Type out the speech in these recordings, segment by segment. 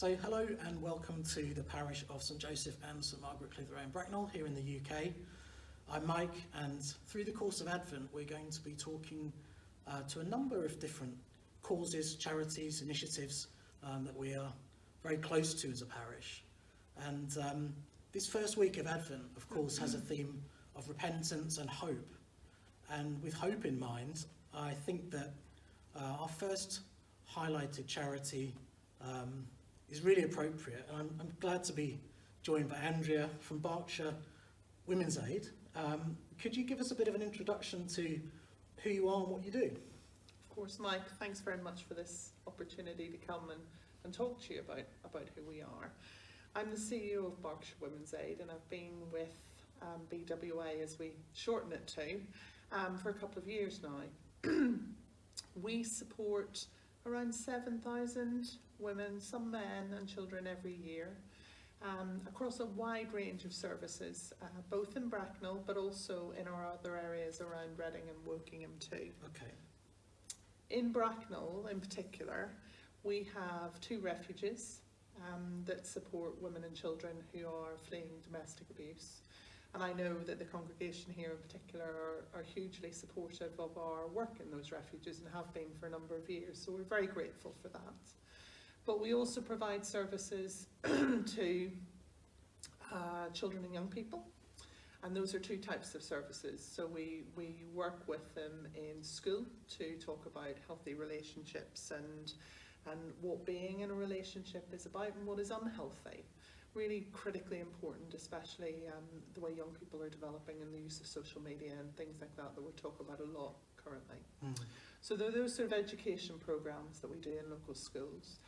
So hello and welcome to the parish of St Joseph and St Margaret Clitherow in Bracknell here in the UK. I'm Mike, and through the course of Advent we're going to be talking to a number of different causes, charities, initiatives that we are very close to as a parish. And this first week of Advent, of course, has a theme of repentance and hope. And with hope in mind, I think that our first highlighted charity is really appropriate, and I'm glad to be joined by Andrea from Berkshire Women's Aid. Could you give us a bit of an introduction to who you are and what you do? Of course, Mike, thanks very much for this opportunity to come and talk to you about who we are. I'm the CEO of Berkshire Women's Aid, and I've been with BWA, as we shorten it to, for a couple of years now. We support around 7,000 women, some men and children every year, across a wide range of services, both in Bracknell but also in our other areas around Reading and Wokingham too. Okay. In Bracknell in particular, we have 2 refuges that support women and children who are fleeing domestic abuse. And I know that the congregation here in particular are hugely supportive of our work in those refuges and have been for a number of years, so we're very grateful for that. But we also provide services to children and young people, and those are 2 types of services. So we work with them in school to talk about healthy relationships and what being in a relationship is about and what is unhealthy. Really critically important, especially the way young people are developing and the use of social media and things like that we talk about a lot currently. So there are those sort of education programs that we do in local schools.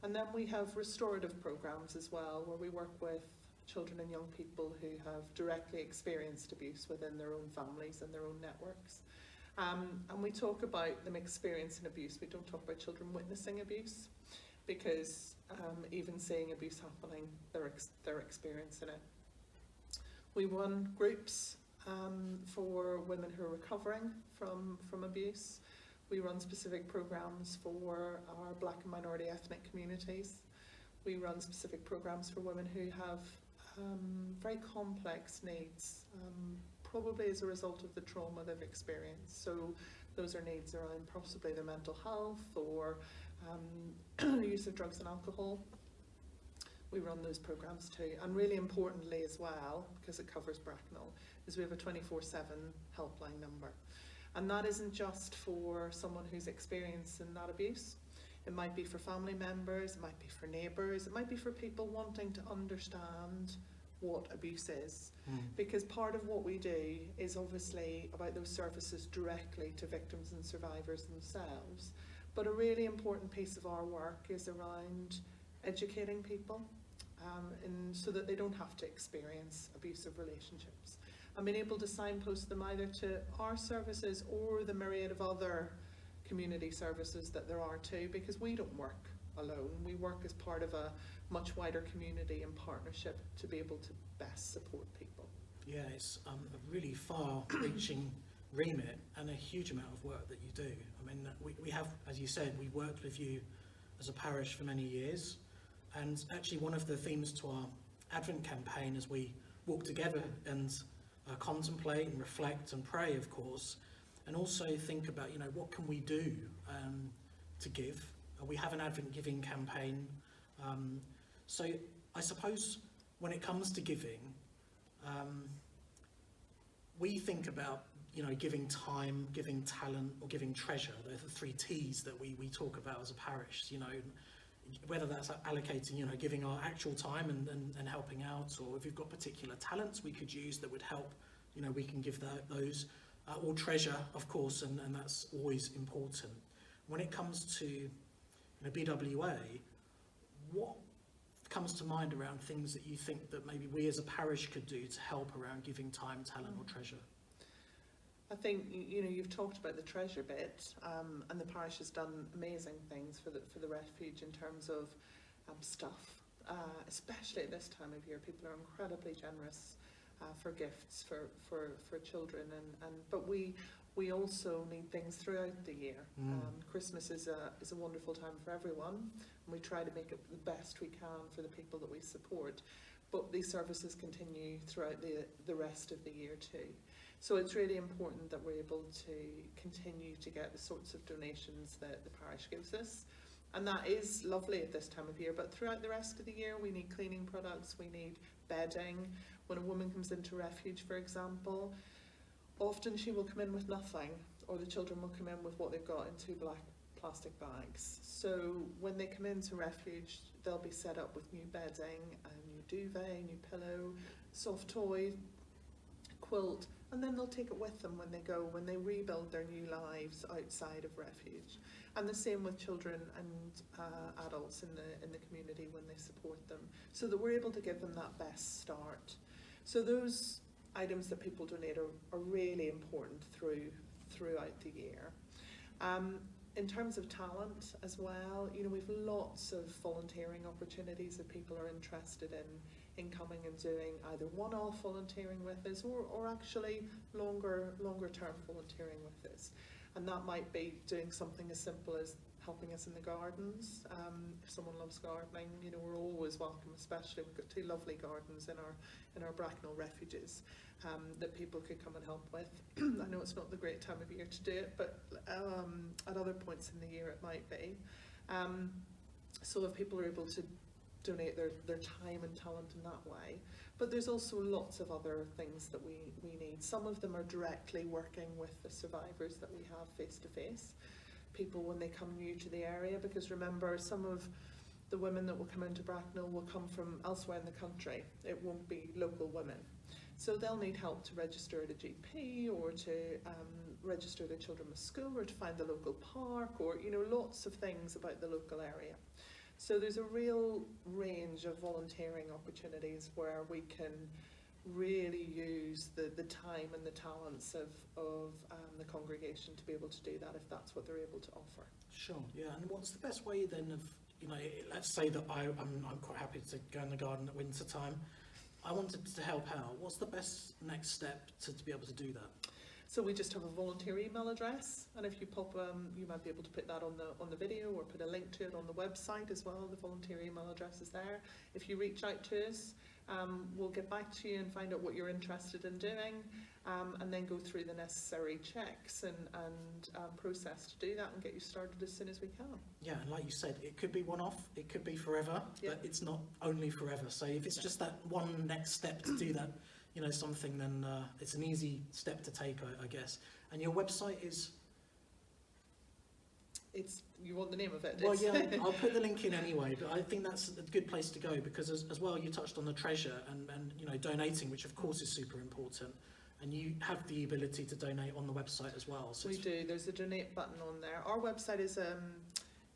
And then we have restorative programs as well, where we work with children and young people who have directly experienced abuse within their own families and their own networks. And we talk about them experiencing abuse. We don't talk about children witnessing abuse, because even seeing abuse happening, they're experiencing it. We run groups for women who are recovering from abuse. We run specific programs for our Black and minority ethnic communities. We run specific programs for women who have very complex needs, probably as a result of the trauma they've experienced. So those are needs around possibly their mental health or the use of drugs and alcohol. We run those programs too. And really importantly as well, because it covers Bracknell, is we have a 24/7 helpline number. And that isn't just for someone who's experiencing that abuse. It might be for family members, it might be for neighbours, it might be for people wanting to understand what abuse is. Because part of what we do is obviously about those services directly to victims and survivors themselves. But a really important piece of our work is around educating people and so that they don't have to experience abusive relationships. And being able to signpost them either to our services or the myriad of other community services that there are too, because we don't work alone. We work as part of a much wider community and partnership to be able to best support people. Yeah, it's a really far-reaching remit and a huge amount of work that you do. I mean, we have, as you said, we worked with you as a parish for many years, and actually one of the themes to our Advent campaign as we walk together and contemplate and reflect and pray, of course, and also think about, what can we do to give. We have an Advent giving campaign. So I suppose when it comes to giving, we think about giving time, giving talent, or giving treasure. They're the 3 T's that we talk about as a parish, whether that's allocating, giving our actual time and helping out, or if you've got particular talents we could use that would help, we can give those, or treasure, of course, and that's always important. When it comes to BWA, what comes to mind around things that you think that maybe we as a parish could do to help around giving time, talent, or treasure? I think you've talked about the treasure bit, and the parish has done amazing things for the refuge in terms of stuff, especially at this time of year. People are incredibly generous for gifts for children, but we we also need things throughout the year. Christmas is a wonderful time for everyone, and we try to make it the best we can for the people that we support. But these services continue throughout the rest of the year too. So it's really important that we're able to continue to get the sorts of donations that the parish gives us. And that is lovely at this time of year, but throughout the rest of the year we need cleaning products, we need bedding. When a woman comes into refuge, for example, often she will come in with nothing, or the children will come in with what they've got in 2 black plastic bags. So when they come into refuge, they'll be set up with new bedding, a new duvet, new pillow, soft toy, quilt, and then they'll take it with them when they go, when they rebuild their new lives outside of refuge. And the same with children and adults in the community when they support them, so that we're able to give them that best start. So those items that people donate are really important throughout the year. In terms of talent as well, you know, we've lots of volunteering opportunities if people are interested in coming and doing either one-off volunteering with us or actually longer term volunteering with us. And that might be doing something as simple as helping us in the gardens. If someone loves gardening, you know, we're always welcome, especially we've got 2 lovely gardens in our Bracknell refuges that people could come and help with. I know it's not the great time of year to do it, but at other points in the year it might be. So if people are able to donate their time and talent in that way. But there's also lots of other things that we need. Some of them are directly working with the survivors that we have face to face. People when they come new to the area, because remember, some of the women that will come into Bracknell will come from elsewhere in the country. It won't be local women. So they'll need help to register at a GP, or to register their children with school, or to find the local park, or, you know, lots of things about the local area. So there's a real range of volunteering opportunities where we can really use the time and the talents of the congregation to be able to do that, if that's what they're able to offer. Sure, yeah. And what's the best way then of, you know, let's say that I'm quite happy to go in the garden at winter time. I wanted to help out. What's the best next step to be able to do that? So we just have a volunteer email address, and if you pop, you might be able to put that on the video, or put a link to it on the website as well. The volunteer email address is there. If you reach out to us, we'll get back to you and find out what you're interested in doing, and then go through the necessary checks and process to do that, and get you started as soon as we can. Yeah, and like you said, it could be one-off, it could be forever, but it's not only forever. So if it's just that one next step to do that, you know, something, then it's an easy step to take, I guess. And your website is? You want the name of it? Well, yeah, I'll put the link in anyway, but I think that's a good place to go, because as well, you touched on the treasure and you know, donating, which of course is super important. And you have the ability to donate on the website as well. So we do. There's a donate button on there. Our website is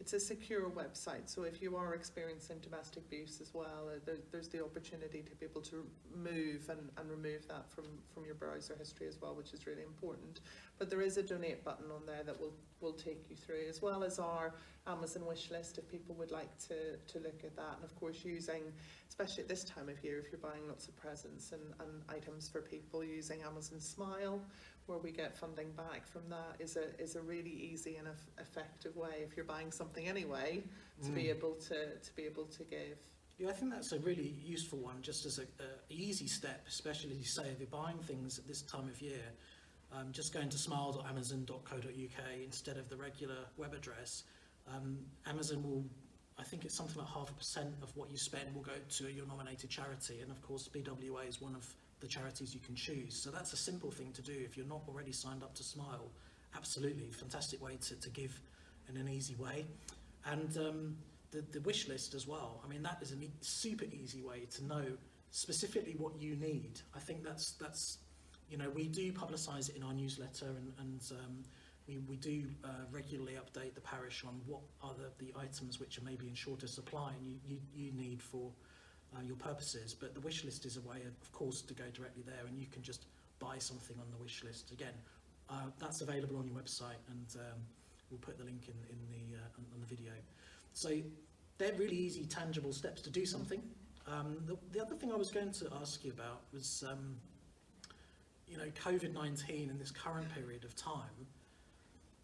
it's a secure website, so if you are experiencing domestic abuse as well, there's the opportunity to be able to move and remove that from your browser history as well, which is really important. But there is a donate button on there that will take you through, as well as our Amazon wish list if people would like to look at that. And of course, using, especially at this time of year, if you're buying lots of presents and items for people, using Amazon Smile, where we get funding back from that, is a really easy and effective way, if you're buying something anyway, to be able to give. Yeah, I think that's a really useful one, just as a easy step, especially as you say, if you're buying things at this time of year. Just going to smile.amazon.co.uk instead of the regular web address. Amazon will, I think it's something like 0.5% of what you spend will go to your nominated charity, and of course BWA is one of the charities you can choose. So that's a simple thing to do if you're not already signed up to Smile. Absolutely, fantastic way to give in an easy way. And the wish list as well. I mean, that is a super easy way to know specifically what you need. I think that's you know, we do publicise it in our newsletter, and we do regularly update the parish on what are the items which are maybe in shorter supply and you need for your purposes. But the wish list is a way, of course, to go directly there, and you can just buy something on the wish list. Again, that's available on your website, and we'll put the link on the video. So they're really easy, tangible steps to do something. The other thing I was going to ask you about was, you know, COVID-19 in this current period of time,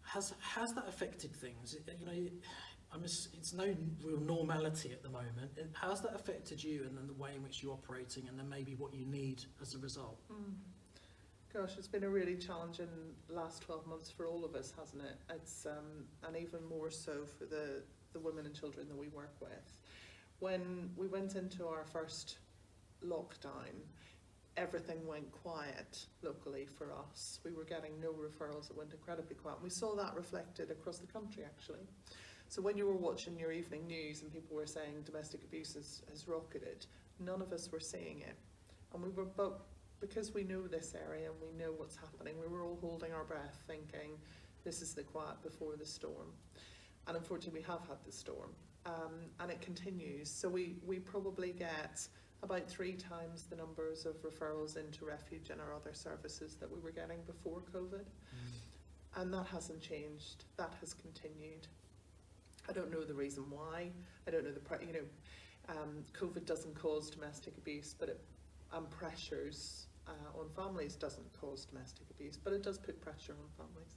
has that affected things? You know, it's no real normality at the moment. How's that affected you, and then the way in which you're operating, and then maybe what you need as a result? Gosh, it's been a really challenging last 12 months for all of us, hasn't it? It's and even more so for the women and children that we work with. When we went into our first lockdown, everything went quiet locally for us. We were getting no referrals. It went incredibly quiet. We saw that reflected across the country, actually. So when you were watching your evening news and people were saying domestic abuse has rocketed, none of us were seeing it. And we were, but because we know this area and we know what's happening, we were all holding our breath thinking, this is the quiet before the storm. And unfortunately we have had the storm, and it continues. So we probably get about 3 times the numbers of referrals into refuge and our other services that we were getting before COVID. And that hasn't changed, that has continued. I don't know the reason why. I don't know COVID doesn't cause domestic abuse, but pressures on families doesn't cause domestic abuse, but it does put pressure on families.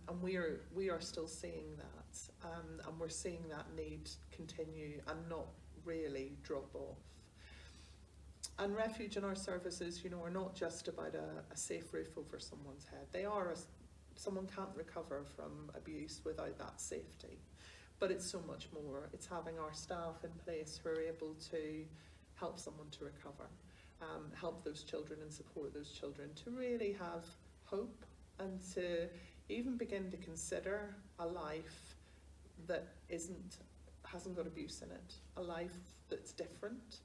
And we are still seeing that, and we're seeing that need continue and not really drop off. And refuge and our services, you know, are not just about a safe roof over someone's head. They are someone can't recover from abuse without that safety. But it's so much more. It's having our staff in place who are able to help someone to recover, help those children and support those children to really have hope and to even begin to consider a life that hasn't got abuse in it, a life that's different.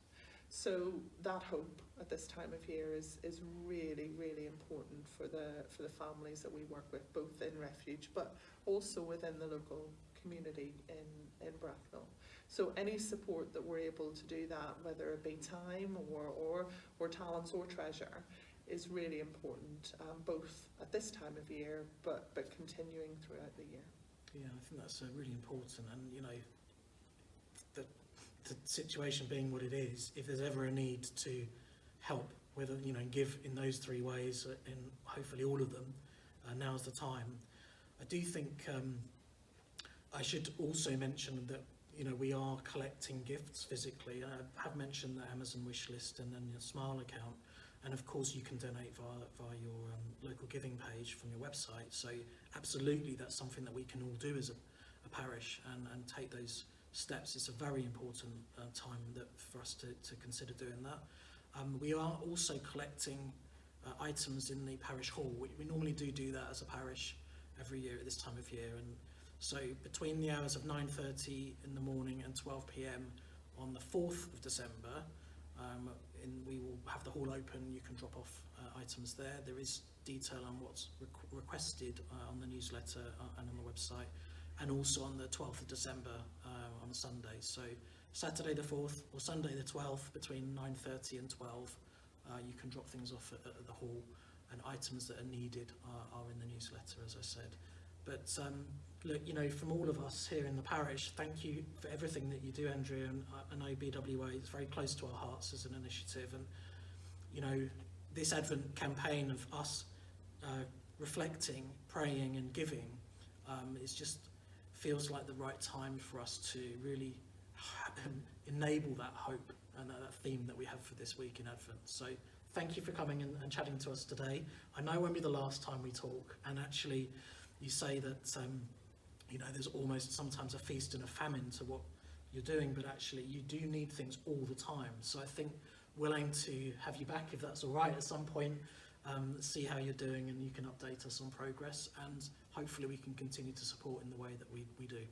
So that hope at this time of year is really, really important for the families that we work with, both in refuge but also within the local community in Bracknell. So any support that we're able to do that, whether it be time or talents or treasure, is really important, both at this time of year but continuing throughout the year. Yeah, I think that's really important. And you know, the situation being what it is, if there's ever a need to help, whether, you know, give in those 3 ways, in hopefully all of them, now's the time. I do think I should also mention that, you know, we are collecting gifts physically. I have mentioned the Amazon wish list and then your Smile account, and of course you can donate via your local giving page from your website. So absolutely, that's something that we can all do as a parish and take those steps. It's a very important time for us to consider doing that. We are also collecting items in the parish hall. We normally do that as a parish every year at this time of year, and so between the hours of 9:30 in the morning and 12 p.m. on the 4th of December, we will have the hall open. You can drop off items there. There is detail on what's requested on the newsletter and on the website, and also on the 12th of December on a Sunday. So Saturday the 4th or Sunday the 12th between 9:30 and 12, you can drop things off at the hall, and items that are needed are in the newsletter, as I said. But look, you know, from all of us here in the parish, thank you for everything that you do, Andrea, and I know BWA is very close to our hearts as an initiative. And you know, this Advent campaign of us reflecting, praying and giving feels like the right time for us to really enable that hope and that theme that we have for this week in Advent. So thank you for coming and chatting to us today. I know it won't be the last time we talk, and actually you say that you know, there's almost sometimes a feast and a famine to what you're doing, but actually you do need things all the time. So I think we'll aim to have you back, if that's all right, at some point, see how you're doing, and you can update us on progress, and hopefully we can continue to support in the way that we do.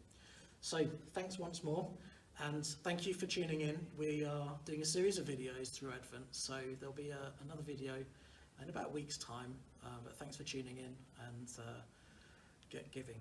So thanks once more, and thank you for tuning in. We are doing a series of videos through Advent, so there'll be another video in about a week's time, but thanks for tuning in, and get giving.